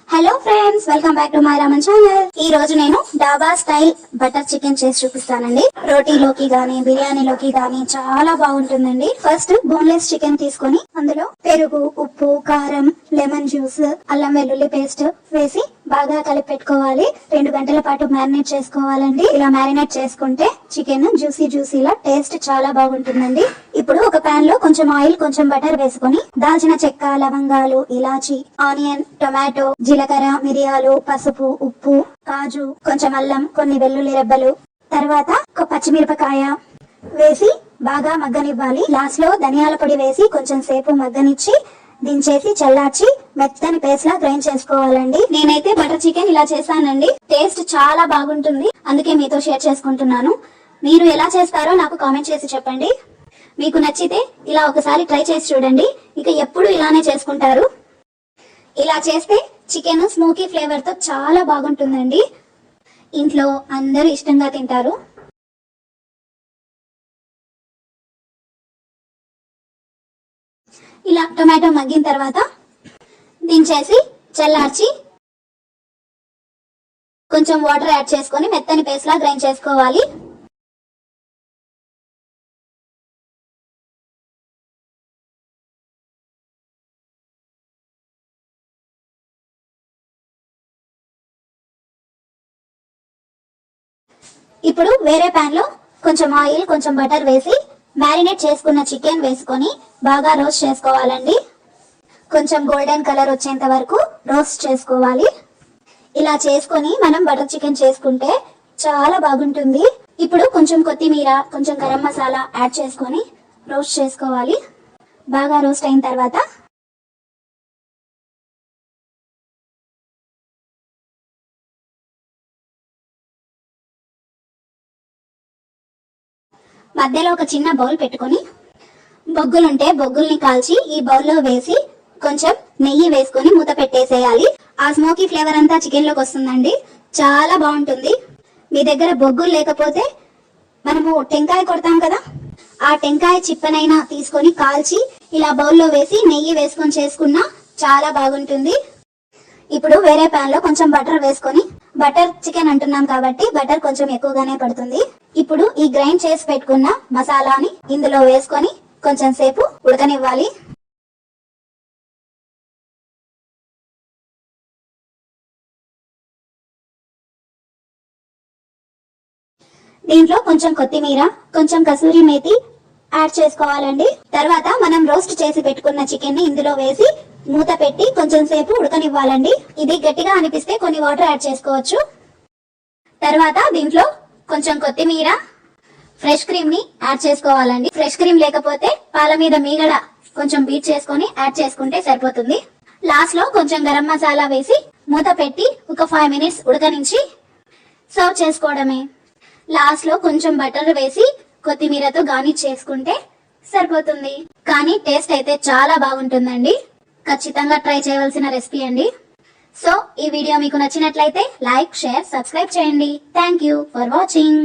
Hello friends, welcome back to my Raman channel. ఈ రోజు నేను డాబా స్టైల్ బటర్ చికెన్ చేసి చూపిస్తానండి. రోటీలోకి గానీ బిర్యానీలోకి గానీ చాలా బాగుంటుందండి. ఫస్ట్ బోన్లెస్ చికెన్ తీసుకొని అందులో పెరుగు, ఉప్పు, కారం, లెమన్ జ్యూస్, అల్లం వెల్లుల్లి పేస్ట్ వేసి బాగా కలిపి పెట్టుకోవాలి. 2 గంటల పాటు మ్యారినేట్ చేసుకోవాలండి. ఇలా మ్యారినేట్ చేసుకుంటే చికెన్ జ్యూసీలా టేస్ట్ చాలా బాగుంటుందండి. ఇప్పుడు ఒక పాన్ లో కొంచెం ఆయిల్, కొంచెం బటర్ వేసుకొని దాల్చిన చెక్క, లవంగాలు, ఇలాచి, ఆనియన్, టొమాటో, జీలకర్ర, మిరియాలు, పసుపు, ఉప్పు, కాజు, కొంచెం అల్లం, కొన్ని వెల్లుల్లి రెబ్బలు, తర్వాత ఒక పచ్చిమిరపకాయ వేసి బాగా మగ్గనివ్వాలి. లాస్ట్ లో ధనియాల పొడి వేసి కొంచెం సేపు మగ్గనిచ్చి దించేసి చల్లార్చి మెత్తని పేస్ట్ లా గ్రైండ్ చేసుకోవాలండి. నేనైతే బటర్ చికెన్ ఇలా చేశానండి. టేస్ట్ చాలా బాగుంటుంది, అందుకే మీతో షేర్ చేసుకుంటున్నాను. మీరు ఎలా చేస్తారో నాకు కామెంట్ చేసి చెప్పండి. మీకు నచ్చితే ఇలా ఒకసారి ట్రై చేసి చూడండి. ఇక ఎప్పుడు ఇలానే చేసుకుంటారు. ఇలా చేస్తే చికెన్ స్మోకీ ఫ్లేవర్ తో చాలా బాగుంటుందండి. ఇంట్లో అందరూ ఇష్టంగా తింటారు. ఇలా టొమాటో మగ్గిన తర్వాత దించేసి చల్లార్చి కొంచెం వాటర్ యాడ్ చేసుకొని మెత్తని పేస్ట్ లా గ్రైండ్ చేసుకోవాలి. ఇప్పుడు వేరే పాన్ లో కొంచెం ఆయిల్, కొంచెం బటర్ వేసి మ్యారినేట్ చేసుకున్న చికెన్ వేసుకొని బాగా రోస్ట్ చేసుకోవాలండి. కొంచెం గోల్డెన్ కలర్ వచ్చేంత వరకు రోస్ట్ చేసుకోవాలి. ఇలా చేసుకొని మనం బటర్ చికెన్ చేసుకుంటే చాలా బాగుంటుంది. ఇప్పుడు కొంచెం కొత్తిమీర, కొంచెం గరం మసాలా యాడ్ చేసుకొని రోస్ట్ చేసుకోవాలి. బాగా రోస్ట్ అయిన తర్వాత మధ్యలో ఒక చిన్న బౌల్ పెట్టుకొని బొగ్గులుంటే బొగ్గుల్ని కాల్చి ఈ బౌల్లో వేసి కొంచెం నెయ్యి వేసుకొని మూత పెట్టేసేయాలి. ఆ స్మోకీ ఫ్లేవర్ అంతా చికెన్ లోకి వస్తుందండి. చాలా బాగుంటుంది. మీ దగ్గర బొగ్గులు లేకపోతే మనము టెంకాయ కొడతాం కదా, ఆ టెంకాయ చిప్పనైనా తీసుకొని కాల్చి ఇలా బౌల్లో వేసి నెయ్యి వేసుకొని చేసుకున్నా చాలా బాగుంటుంది. ఇప్పుడు వేరే పాన్ లో కొంచెం బటర్ వేసుకొని, బటర్ చికెన్ అంటున్నాం కాబట్టి బటర్ కొంచెం ఎక్కువగానే పడుతుంది. ఇప్పుడు ఈ గ్రైండ్ చేసి పెట్టుకున్న మసాలాని ఇందులో వేసుకొని కొంచెం సేపు ఉడకనివ్వాలి. దీంట్లో కొంచెం కొత్తిమీర, కొంచెం కసూరి మేతి యాడ్ చేసుకోవాలండి. తర్వాత మనం రోస్ట్ చేసి పెట్టుకున్న చికెన్ ని ఇందులో వేసి మూత పెట్టి కొంచెం సేపు ఉడకనివ్వాలండి. ఇది గట్టిగా అనిపిస్తే కొన్ని వాటర్ యాడ్ చేసుకోవచ్చు. తర్వాత దీంట్లో కొంచెం కొత్తిమీర, ఫ్రెష్ క్రీమ్ ని యాడ్ చేసుకోవాలండి. ఫ్రెష్ క్రీమ్ లేకపోతే పాల మీద మీగడ కొంచెం బీట్ చేసుకొని యాడ్ చేసుకుంటే సరిపోతుంది. లాస్ట్ లో కొంచెం గరం మసాలా వేసి మూత పెట్టి ఒక 5 మినిట్స్ ఉడకనించి సర్వ్ చేసుకోవడమే. లాస్ట్ లో కొంచెం బటర్ వేసి కొత్తిమీరతో గార్నిష్ చేసుకుంటే సరిపోతుంది. కానీ టేస్ట్ అయితే చాలా బాగుంటుందండి. ఖచ్చితంగా ట్రై చేయవలసిన రెసిపీ అండి. సో ఈ వీడియో మీకు నచ్చినట్లయితే లైక్, షేర్, సబ్స్క్రైబ్ చేయండి. Thank you for watching.